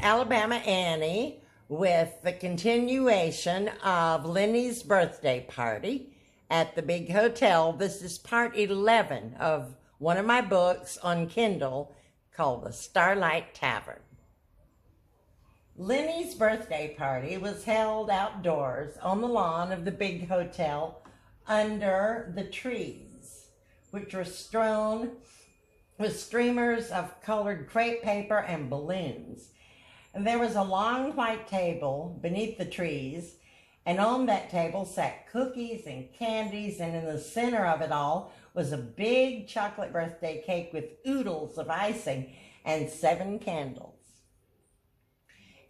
Alabama Annie with the continuation of Lenny's birthday party at the big hotel. This is part 11 of one of my books on Kindle called The Starlight Tavern. Lenny's birthday party was held outdoors on the lawn of the big hotel under the trees, which were strewn with streamers of colored crepe paper and balloons. And there was a long white table beneath the trees, and on that table sat cookies and candies, and in the center of it all was a big chocolate birthday cake with oodles of icing and 7 candles.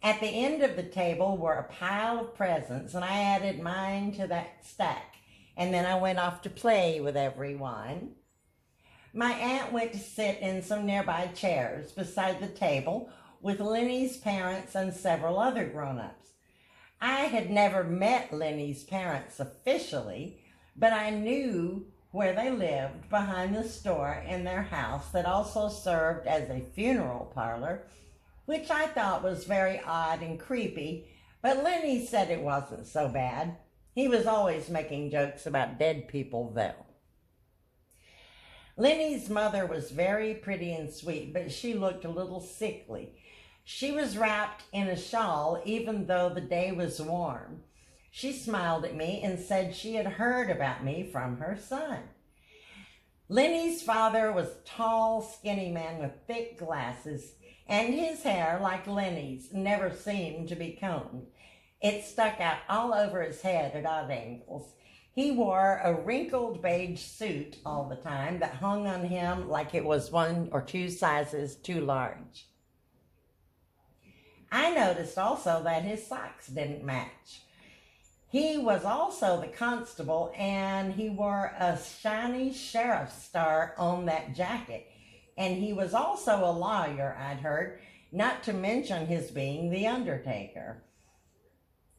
At the end of the table were a pile of presents, and I added mine to that stack, and then I went off to play with everyone. My aunt went to sit in some nearby chairs beside the table with Lenny's parents and several other grown-ups. I had never met Lenny's parents officially, but I knew where they lived behind the store in their house that also served as a funeral parlor, which I thought was very odd and creepy, but Lenny said it wasn't so bad. He was always making jokes about dead people, though. Lenny's mother was very pretty and sweet, but she looked a little sickly. She was wrapped in a shawl, even though the day was warm. She smiled at me and said she had heard about me from her son. Lenny's father was a tall, skinny man with thick glasses, and his hair, like Lenny's, never seemed to be combed. It stuck out all over his head at odd angles. He wore a wrinkled beige suit all the time that hung on him like it was 1 or 2 sizes too large. I noticed also that his socks didn't match. He was also the constable, and he wore a shiny sheriff's star on that jacket. And he was also a lawyer, I'd heard, not to mention his being the undertaker.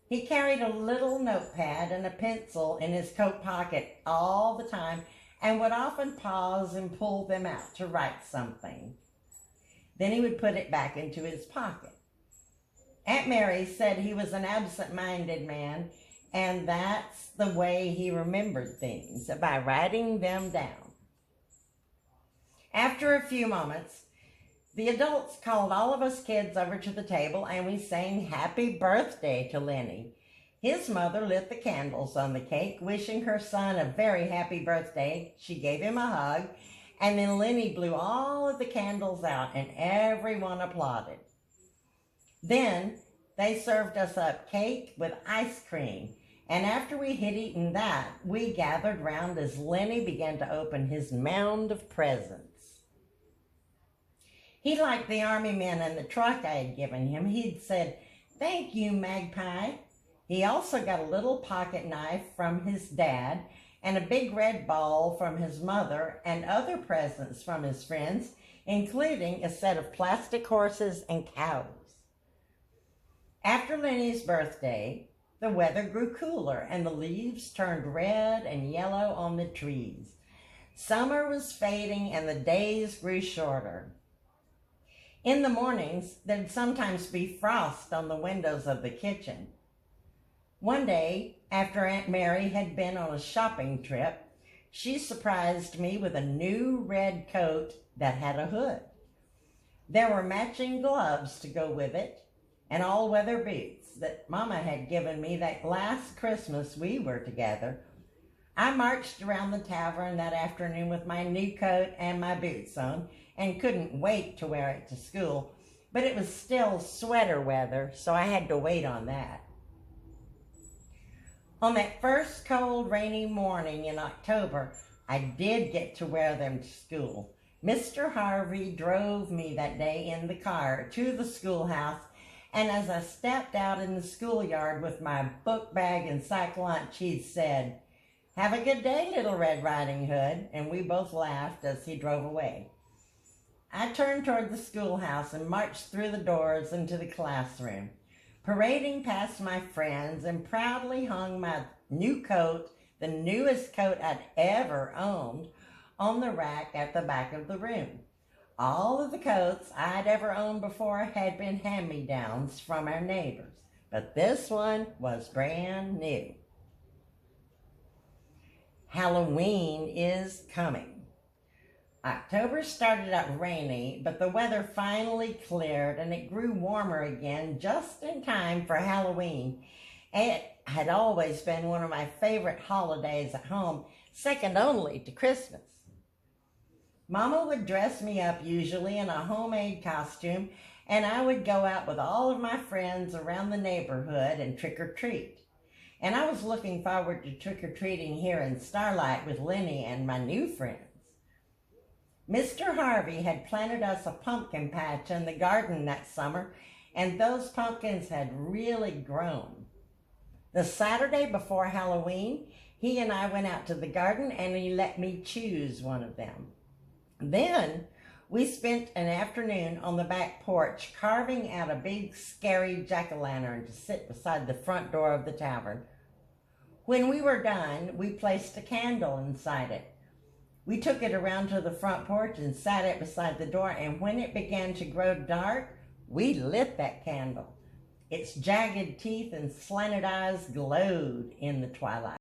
He carried a little notepad and a pencil in his coat pocket all the time and would often pause and pull them out to write something. Then he would put it back into his pocket. Aunt Mary said he was an absent-minded man, and that's the way he remembered things, by writing them down. After a few moments, the adults called all of us kids over to the table, and we sang happy birthday to Lenny. His mother lit the candles on the cake, wishing her son a very happy birthday. She gave him a hug, and then Lenny blew all of the candles out, and everyone applauded. Then they served us up cake with ice cream, and after we had eaten that, we gathered round as Lenny began to open his mound of presents. He liked the army men and the truck I had given him. He'd said, "Thank you, Magpie." He also got a little pocket knife from his dad and a big red ball from his mother and other presents from his friends, including a set of plastic horses and cows. After Lenny's birthday, the weather grew cooler and the leaves turned red and yellow on the trees. Summer was fading and the days grew shorter. In the mornings, there'd sometimes be frost on the windows of the kitchen. One day, after Aunt Mary had been on a shopping trip, she surprised me with a new red coat that had a hood. There were matching gloves to go with it, and all-weather boots that Mama had given me that last Christmas we were together. I marched around the tavern that afternoon with my new coat and my boots on, and couldn't wait to wear it to school, but it was still sweater weather, so I had to wait on that. On that first cold, rainy morning in October, I did get to wear them to school. Mr. Harvey drove me that day in the car to the schoolhouse, and as I stepped out in the schoolyard with my book bag and sack lunch, he said, "Have a good day, Little Red Riding Hood," and we both laughed as he drove away. I turned toward the schoolhouse and marched through the doors into the classroom, parading past my friends, and proudly hung my new coat, the newest coat I'd ever owned, on the rack at the back of the room. All of the coats I'd ever owned before had been hand-me-downs from our neighbors, but this one was brand new. Halloween is coming. October started out rainy, but the weather finally cleared and it grew warmer again just in time for Halloween. It had always been one of my favorite holidays at home, second only to Christmas. Mama would dress me up usually in a homemade costume, and I would go out with all of my friends around the neighborhood and trick-or-treat. And I was looking forward to trick-or-treating here in Starlight with Lenny and my new friends. Mr. Harvey had planted us a pumpkin patch in the garden that summer, and those pumpkins had really grown. The Saturday before Halloween, he and I went out to the garden and he let me choose one of them. Then we spent an afternoon on the back porch carving out a big scary jack-o'-lantern to sit beside the front door of the tavern. When we were done, we placed a candle inside it. We took it around to the front porch and sat it beside the door, and when it began to grow dark, we lit that candle. Its jagged teeth and slanted eyes glowed in the twilight.